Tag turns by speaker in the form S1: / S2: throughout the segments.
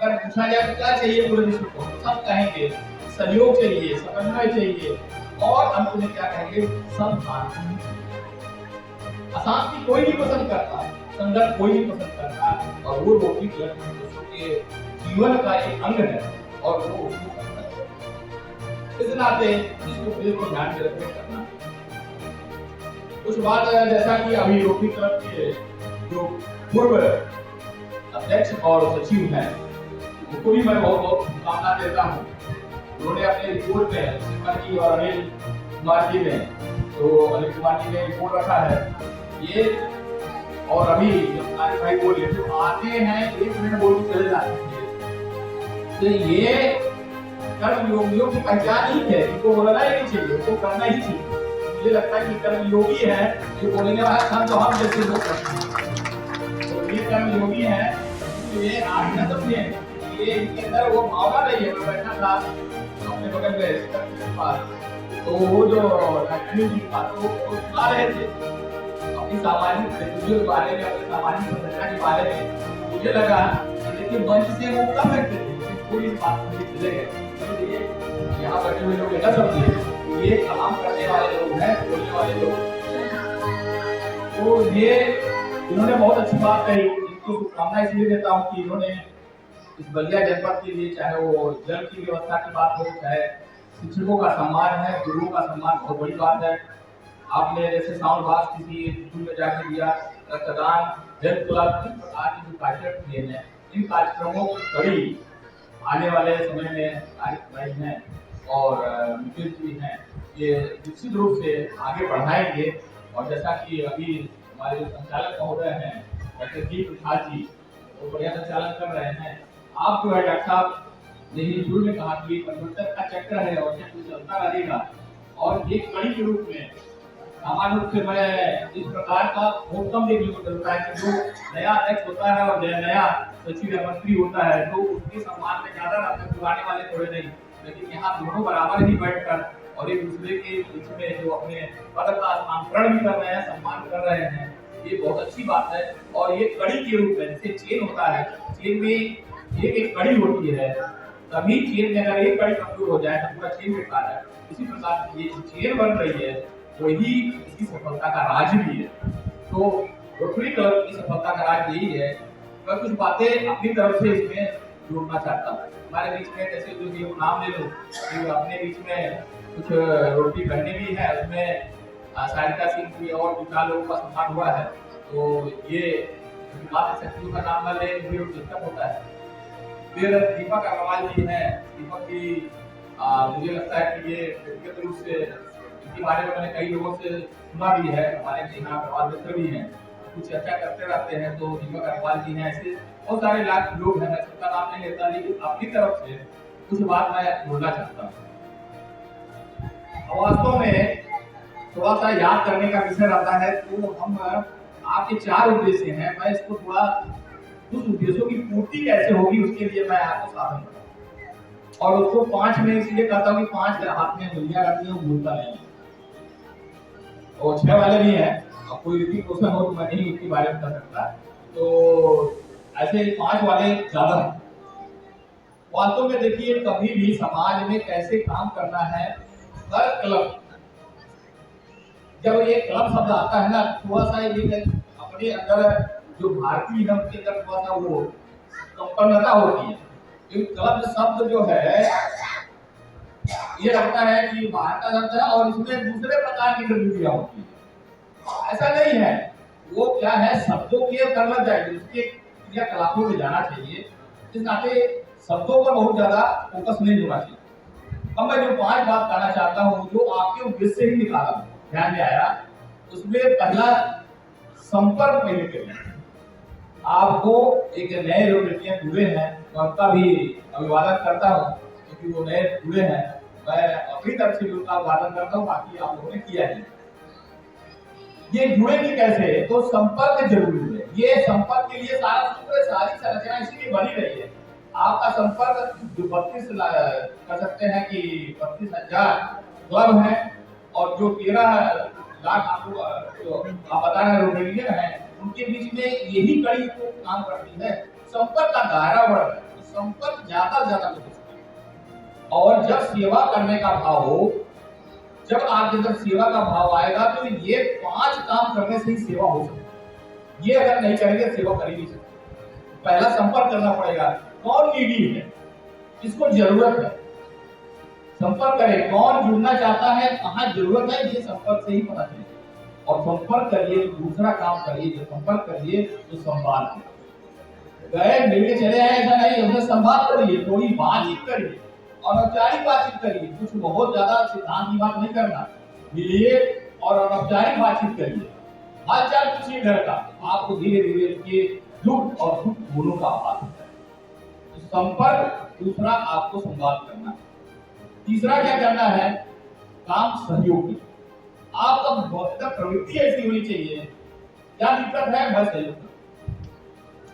S1: अगर पूछा जाए तो क्या चाहिए पूरे विश्व को, सब कहेंगे सहयोग चाहिए, समन्वय चाहिए, और अंत में क्या कहेंगे, सब शांति। अशांति कोई नहीं पसंद करता, संघर्ष कोई नहीं पसंद करता, और वो रोटी दूसरों के जीवन का एक अंग है और वो उसको करता है। इस नाते इसको बिल्कुल ध्यान में रखकर करना। कुछ बात जैसा कि अभी रोटी क्लब के जो पूर्व अध्यक्ष और सचिव हैं, उनको भी मैं बहुत बहुत शुभकामना देता हूँ। उन्होंने अपने रिपोर्ट में सिमर जी और अनिल कुमार जी ने, तो अनिल कुमार जी ने रिपोर्ट रखा है ये, और अभी जब आरिफ भाई बोले तो आते हैं 1 मिनट बोल के चले जाते हैं, तो ये कर्म योगियों की पहचान ही है, इनको बोलना ही नहीं चाहिए, इनको करना ही चाहिए। मुझे लगता है कि कर्म योगी है, जो बोलेंगे हम तो हम जैसे लोग करते हैं, तो ये कर्म योगी है, तो ये आज्ञा समझे, ये इनके अंदर वो भावना नहीं है। मैं बैठा था अपने बगल में पास, तो वो जो अनिल जी था तो वो सुना रहे थे अपनी सामाजिक गतिविधियों के बारे में, अपनी सामाजिक संरचना के बारे में। मुझे लगा देखिए मंच से वो कर सकते थे, कोई इस बात को चले गए। इसलिए यहाँ बैठे हुए लोग ऐसा समझे ये काम करने वाले लोग हैं, बोलने वाले लोग, तो ये इन्होंने बहुत अच्छी बात कही। इनको शुभकामना इसलिए देता हूँ कि इन्होंने इस बलिया जनपद के लिए, चाहे वो जल की व्यवस्था की बात हो, चाहे शिक्षकों का सम्मान है, गुरुओं का सम्मान, बहुत बड़ी बात है। आपने जैसे साउंड बास किसी स्कूल में जाके दिया, रक्तदान, हेल्थ क्लब, इस प्रकार के जो कार्यक्रम किए हैं, इन कार्यक्रमों की कड़ी आने वाले समय में आरिफ भाई हैं और मुकेश जी हैं, ये निश्चित रूप से आगे बढ़ाएंगे। और जैसा कि अभी हमारे जो संचालक महोदय हैं डॉक्टर जी प्रसाद जी, वो बढ़िया संचालन कर रहे हैं। आप जो है डॉक्टर साहब ने शुरू में कहा कि परिवर्तन का चक्र है और चक्र चलता रहेगा, और एक कड़ी के रूप में सामान्य रूप से मैं इस प्रकार का बहुत कम देखने को मिलता है कि जो नया अध्यक्ष होता है और नया सचिव या मंत्री होता है तो उसके सम्मान में ज्यादा रहते, पुराने वाले थोड़े नहीं, लेकिन यहाँ दोनों बराबर ही बैठकर और एक दूसरे के बीच में जो अपने पद का नामकरण भी कर रहे हैं, सम्मान कर रहे हैं, ये बहुत अच्छी बात है। और ये कड़ी के रूप में, जैसे चेन होता है, चेन में एक कड़ी होती है, तभी चेन में अगर एक कड़ी कमजोर हो जाए तो पूरा चेन बेकार है। इसी प्रकार ये चेन बन रही है, वही इसकी सफलता का राज भी है। तो रोटरी क्लब की सफलता का राज यही है। मैं कुछ बातें अपनी तरफ से इसमें जोड़ना चाहता हूँ। हमारे बीच में जैसे जो ये नाम ले लो, तो अपने बीच में कुछ रोटी बहने भी है, उसमें सारिका सिंह की और दो चार लोगों का सम्मान हुआ है। तो ये बात सचिव का नाम न ले मुझे दिक्कत होता है। फिर दीपक अग्रवाल जी हैं, दीपक जी मुझे लगता है कि ये व्यक्तिगत रूप से इनके बारे में मैंने कई लोगों से सुना भी है, हमारे यहाँ अग्रवाल मित्र भी हैं, कुछ चर्चा करते रहते हैं। तो दीपक अग्रवाल जी हैं, ऐसे बहुत सारे लाख लोग हैं, मैं सबका नाम नहीं लेता, लेकिन अपनी तरफ से कुछ बात मैं बोलना चाहता हूँ। वास्तव में थोड़ा सा याद करने का विषय रहता है, तो हम आपके 4 उद्देश्य हैं, मैं इसको थोड़ा उस उद्देश्यों की पूर्ति कैसे होगी उसके लिए मैं आपको साधन करूँ, और उसको 5 में इसलिए कहता हूँ कि 5 हाथ में उंगलियां रखनी है, भूलता नहीं, और 6 वाले भी हैं। अब कोई ऋतिक रोशन हो तो मैं नहीं उसके बारे में कर सकता, तो ऐसे 5 वाले ज्यादा है। वास्तव में देखिए, कभी भी समाज में कैसे काम करना है, हर क्लब, जब ये क्लब शब्द आता है ना, थोड़ा सा ये अपने अंदर जो भारतीय नियम के अंदर थोड़ा सा वो संपन्नता होती है। क्योंकि क्लब शब्द जो है ये लगता है कि बाहर का शब्द है और इसमें दूसरे प्रकार की गतिविधियां होती है, ऐसा नहीं है। वो क्या है, शब्दों के करना चाहिए, उसके क्रियाकलापों में जाना चाहिए। इस नाते शब्दों पर बहुत ज्यादा फोकस नहीं होना चाहिए। अब मैं जो 5 बात कहना चाहता हूँ, जो आपके उद्देश्य से ही निकाला ध्यान में आया, उसमें पहला संपर्क पहले करिए। आपको एक नए लोग जुड़े हैं, तो आपका भी अभिवादन करता हूँ, क्योंकि वो नए जुड़े हैं। मैं अपनी तरफ से उनका अभिवादन करता हूँ, बाकी आप लोगों ने किया है। ये जुड़ेंगे कैसे, तो संपर्क जरूरी है। ये संपर्क के लिए सारा सूत्र, सारी संरचना इसीलिए बनी रही है। आपका संपर्क जो 32 कर सकते हैं कि 32,000 क्लब है, और जो 13 लाख आपको आप बता रहे रोटेरियन है, उनके बीच में यही कड़ी को काम करती है। संपर्क का दायरा बढ़ रहा है, संपर्क सेवा करने का भाव हो, जब आपके अंदर सेवा का भाव आएगा तो ये 5 काम करने से ही सेवा हो सकती है। ये अगर नहीं करेंगे सेवा कर ही नहीं सकते। पहला संपर्क करना पड़ेगा, कौन नीडी है, किसको जरूरत है, संपर्क करें। कौन जुड़ना चाहता है, कहाँ जरूरत है, ये संपर्क से ही पता चलेगा। और संपर्क करिए, दूसरा काम करिए, जो संपर्क करिए तो संवाद करिए। गए मिलके चले आए ऐसा नहीं, उनसे संवाद करिए, थोड़ी बातचीत करिए, अनौपचारिक बातचीत करिए। कुछ बहुत ज्यादा सिद्धांत की बात नहीं करना, मिलिए और अनौपचारिक बातचीत करिए। हालचाल पूछिए घर का, आपको धीरे धीरे उसके दुख और सुख दोनों का आभास होता है। तो संपर्क, दूसरा आपको संवाद करना है। तीसरा क्या करना है, काम सहयोगी। आपका भौतिक प्रवृत्ति ऐसी होनी चाहिए, क्या दिक्कत है, मैं सहयोग करूं।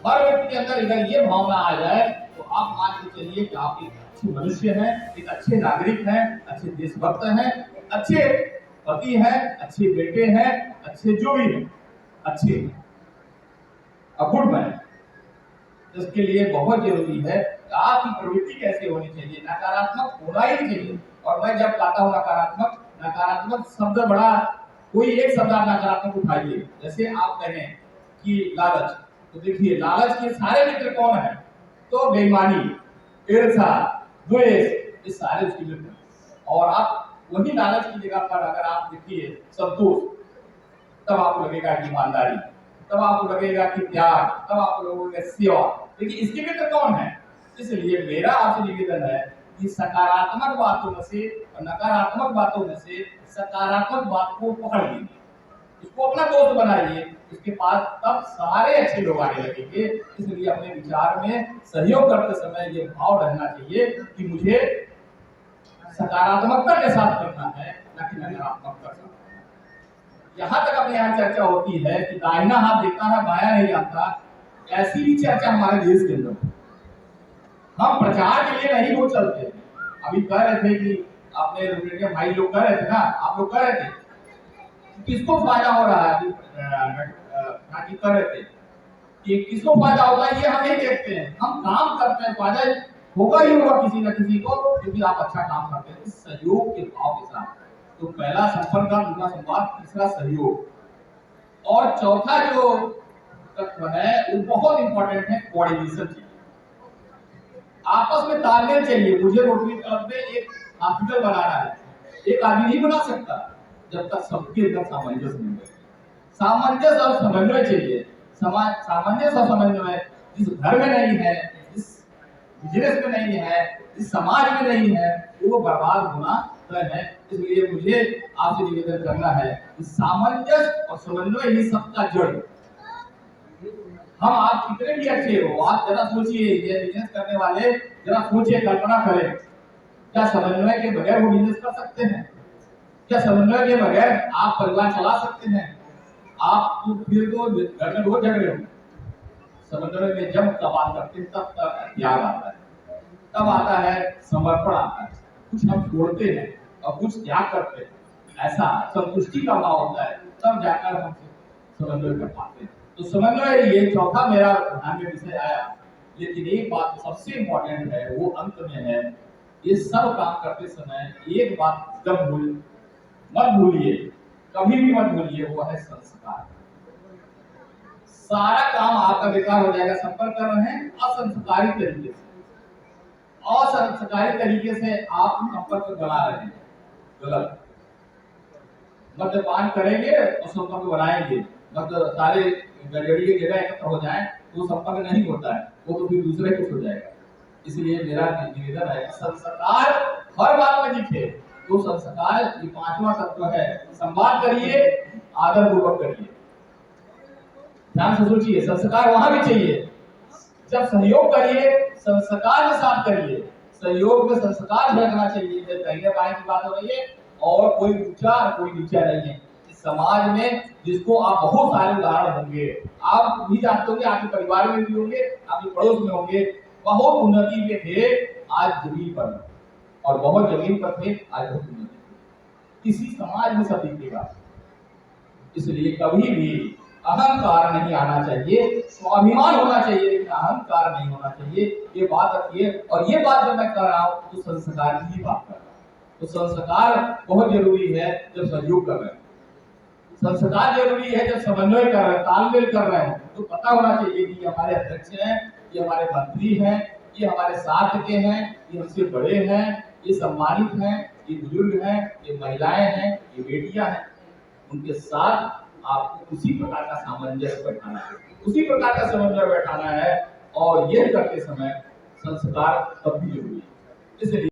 S1: हर व्यक्ति के अंदर अगर ये भावना आ जाए तो आप मान के चलिए कि आप एक अच्छे मनुष्य हैं, एक अच्छे नागरिक हैं, अच्छे देशभक्त हैं, अच्छे पति हैं, अच्छे बेटे हैं, अच्छे जो भी हैं, अच्छे अगुण बने। इसके लिए बहुत जरूरी है कि आपकी प्रवृत्ति कैसे होनी चाहिए, नकारात्मक होना ही चाहिए। और मैं जब कहता हूँ नकारात्मक, नकारात्मक शब्द बड़ा, कोई एक शब्द आप नकारात्मक उठाइए। जैसे आप कहें कि लालच, तो देखिए लालच के सारे मित्र कौन है, तो बेईमानी, ईर्ष्या, द्वेष, ये सारे उसके मित्र हैं। और आप वही लालच की जगह पर अगर आप देखिए संतोष, तब आपको लगेगा कि ईमानदारी, तब आपको लगेगा कि त्याग, तब आपको लगेगा सेवा। देखिए इसके मित्र कौन है। इसलिए मेरा आपसे निवेदन है कि सकारात्मक बातों में से और नकारात्मक बातों में से सकारात्मक बात को पकड़ लीजिए, उसको अपना दोस्त बनाइए, उसके पास तब सारे अच्छे लोग आने लगेंगे। इसलिए अपने विचार में सहयोग करते समय ये भाव रहना चाहिए कि मुझे सकारात्मकता के साथ करना है, न कि नकारात्मकता के साथ। यहाँ तक अपने यहाँ चर्चा होती है कि दाहिना हाथ देखता है बायां नहीं जानता, ऐसी भी चर्चा हमारे देश के अंदर। हम प्रचार के लिए नहीं वो चलते। अभी कह रहे थे कि अपने भाई लोग कह रहे थे ना, आप लोग कह रहे थे किसको फायदा हो रहा है, कर रहे थे कि किसको फायदा होगा, ये हम नहीं देखते हैं। हम काम करते हैं, फायदा होगा ही होगा किसी न किसी को, क्योंकि आप अच्छा काम करते हैं। इस सहयोग के भाव के साथ तो पहला संपर्क, दूसरा संवाद, तीसरा सहयोग। और चौथा जो तत्व है वो बहुत इंपॉर्टेंट है, कोऑर्डिनेशन चाहिए, आपस में तालमेल चाहिए। मुझे रोटरी क्लब में एक हॉस्पिटल बनाना है, एक आदमी नहीं बना सकता जब तक सबके अंदर सामंजस्य नहीं है। सामंजस्य और समन्वय चाहिए। सामंजस्य और समन्वय जिस घर में नहीं है, जिस बिजनेस में नहीं है, जिस समाज में नहीं है, वो बर्बाद होना तय है। इसलिए मुझे आपसे निवेदन करना है कि सामंजस्य और समन्वय ही सबका जड़। हम आप कितने भी अच्छे हो, आप जरा सोचिए, ये बिजनेस करने वाले जरा सोचिए, कल्पना करें, क्या समन्वय के बगैर वो बिजनेस कर सकते हैं? क्या समन्वय के बगैर आप परिवार चला सकते हैं? आप तो फिर तो घर में रोज झगड़े होंगे। समन्वय में जब बात करते हैं तब त्याग आता है, तब आता है समर्पण आता है, कुछ हम छोड़ते हैं और कुछ त्याग करते हैं, ऐसा संतुष्टि का भाव होता है, तब जाकर हम समन्वय कर पाते हैं। तो समन्वय ये चौथा मेरा ध्यान में विषय आया। लेकिन एक बात सबसे इंपॉर्टेंट है, वो अंत में है। ये सब काम करते समय एक बात मत भूलिए, कभी भी मत भूलिए, वो है संस्कार। सारा काम आपका बेकार हो जाएगा। संपर्क कर रहे हैं असंस्कारी तरीके से, असंस्कारी तरीके से आप संपर्क बना रहे हैं, गलत। मद्यपान करेंगे और संपर्क बनाएंगे, मतलब सारे गड़बड़ी की जगह एकत्र हो जाए तो संपर्क नहीं होता है, वो तो फिर दूसरे कुछ हो जाएगा। इसलिए मेरा निवेदन है संस्कार हर बात में दिखे। तो संस्कार ये पांचवा तत्व है। संवाद करिए, आदर पूर्वक करिए, ध्यान से सोचिए, संस्कार वहां भी चाहिए। जब सहयोग करिए संस्कार के साथ करिए, सहयोग में संस्कार रखना चाहिए। जब दाहिने बाएं की बात हो रही है और कोई ऊंचा कोई नीचा नहीं है इस समाज में, जिसको आप बहुत सारे उदाहरण होंगे, आप भी जानते होंगे, आपके परिवार में भी होंगे, आपके पड़ोस में होंगे, बहुत उन्नति पे थे आज जमीन पर, और बहुत जमीन पर थे आज बहुत उन्नति। किसी समाज में सब दिखेगा। इसलिए कभी भी अहंकार नहीं आना चाहिए, स्वाभिमान होना चाहिए, लेकिन अहंकार नहीं होना चाहिए। ये बात रखिए। और ये बात जब मैं कर रहा हूं तो संस्कार की ही बात कर रहा हूं। तो संस्कार बहुत जरूरी है जब सहयोग कर रहे हैं, संस्कार जरूरी है जब समन्वय कर रहे हैं, तालमेल कर रहे हैं। तो पता होना चाहिए कि ये हमारे अध्यक्ष हैं, ये हमारे मंत्री हैं, ये हमारे साथ के हैं, ये हमसे बड़े हैं, ये सम्मानित हैं, ये बुजुर्ग हैं, ये महिलाएं हैं, ये बेटियां हैं। उनके साथ आपको उसी प्रकार का सामंजस्य बैठाना है, उसी प्रकार का समन्वय बैठाना है, और यह करते समय संस्कार तब भी जरूरी है। इसलिए